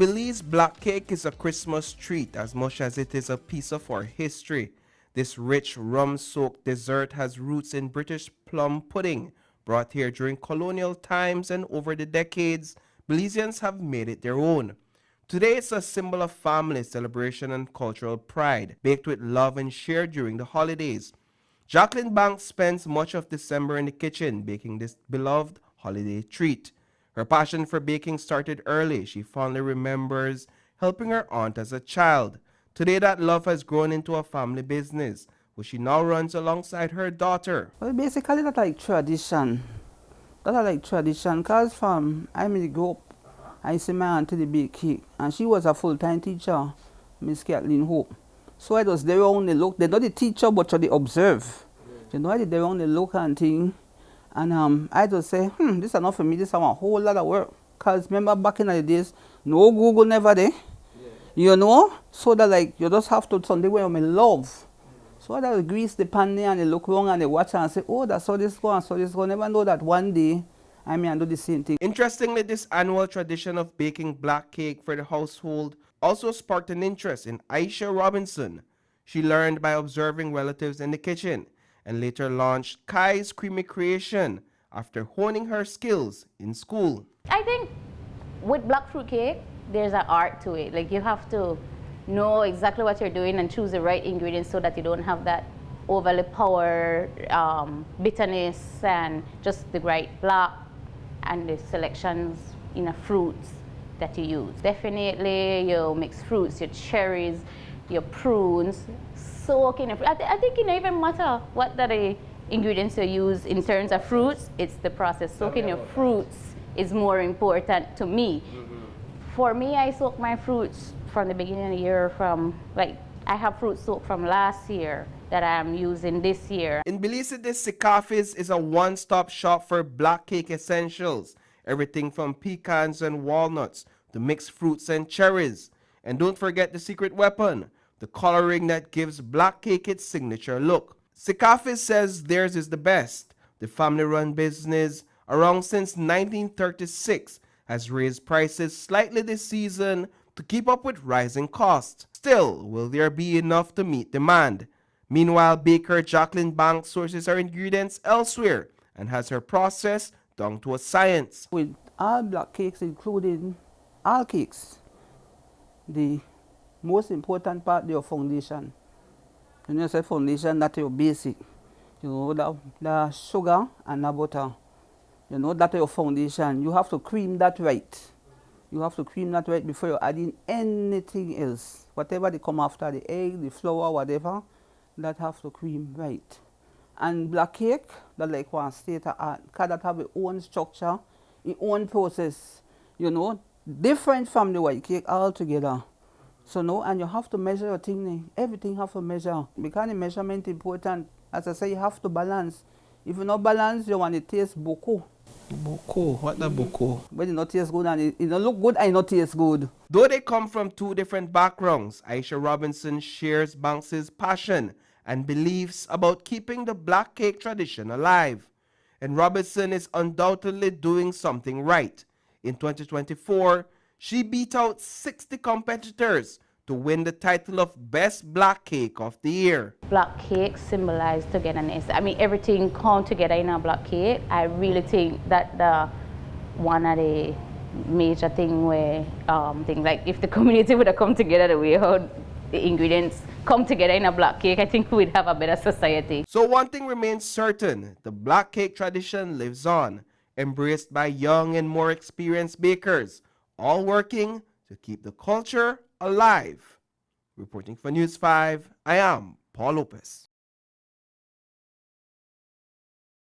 Belize, black cake is a Christmas treat as much as it is a piece of our history. This rich rum-soaked dessert has roots in British plum pudding, brought here during colonial times, and over the decades, Belizeans have made it their own. Today it's a symbol of family celebration and cultural pride, baked with love and shared during the holidays. Jaqueline Banks spends much of December in the kitchen baking this beloved holiday treat. Her passion for baking started early. She fondly remembers helping her aunt as a child. Today that love has grown into a family business, which she now runs alongside her daughter. Well, basically that's like tradition. That's like tradition, because from I grew up, I see my auntie the bake cake, and she was a full-time teacher, Miss Kathleen Hope. So I was there on the look. They're not the teacher, but they observe. You know, I did there on the look and thing. And I just say, this is enough for me, this is a whole lot of work. Because remember back in the days, no Google never there. You know? So that like, you just have to Sunday when you love. So I just grease the pan there and they look wrong and they watch and say, oh, that's how this goes, and so this goes. Never know that one day, I may do the same thing. Interestingly, this annual tradition of baking black cake for the household also sparked an interest in Aeisha Robinson. She learned by observing relatives in the kitchen, and later launched Kai's Creamy Creation after honing her skills in school. I think with black fruit cake, there's an art to it. Like you have to know exactly what you're doing and choose the right ingredients so that you don't have that overly power bitterness, and just the right black and the selections in the fruits that you use. Definitely your mixed fruits, your cherries, your prunes, soak in it. I think it doesn't even matter what the ingredients you use in terms of fruits, it's the process. Soaking your fruits is more important to me. For me, I soak my fruits from the beginning of the year, from like, I have fruit soaked from last year that I'm using this year. In Belize, this Sikafis is a one-stop shop for black cake essentials. Everything from pecans and walnuts to mixed fruits and cherries. And don't forget the secret weapon, the coloring that gives black cake its signature look. Sikafis says theirs is the best. The family-run business, around since 1936, has raised prices slightly this season to keep up with rising costs. Still, will there be enough to meet demand? Meanwhile, baker Jaqueline Banks sources her ingredients elsewhere and has her process down to a science. With all black cakes, including all cakes, the most important part is your foundation. When you say foundation, that's your basic. You know, the sugar and the butter. You know, that's your foundation. You have to cream that right. You have to cream that right before you add in anything else. Whatever they come after, the egg, the flour, whatever, that have to cream right. And black cake, that like one state of art, because that have its own structure, its own process, you know, different from the white cake altogether. So no, and you have to measure your thing. Everything have to measure. Because the measurement is important. As I say, you have to balance. If you not balance, you want to taste boko. Boko? What the boko? But it not taste good and it don't look good and it not taste good. Though they come from two different backgrounds, Aeisha Robinson shares Banks' passion and beliefs about keeping the black cake tradition alive. And Robinson is undoubtedly doing something right. In 2024, she beat out 60 competitors to win the title of Best Black Cake of the Year. Black cake symbolizes togetherness. I mean, everything come together in a black cake. I really think that one of the major thing where, like if the community would have come together the way how the ingredients come together in a black cake, I think we'd have a better society. So one thing remains certain, the black cake tradition lives on, embraced by young and more experienced bakers, all working to keep the culture alive. Reporting for News 5, I am Paul Lopez.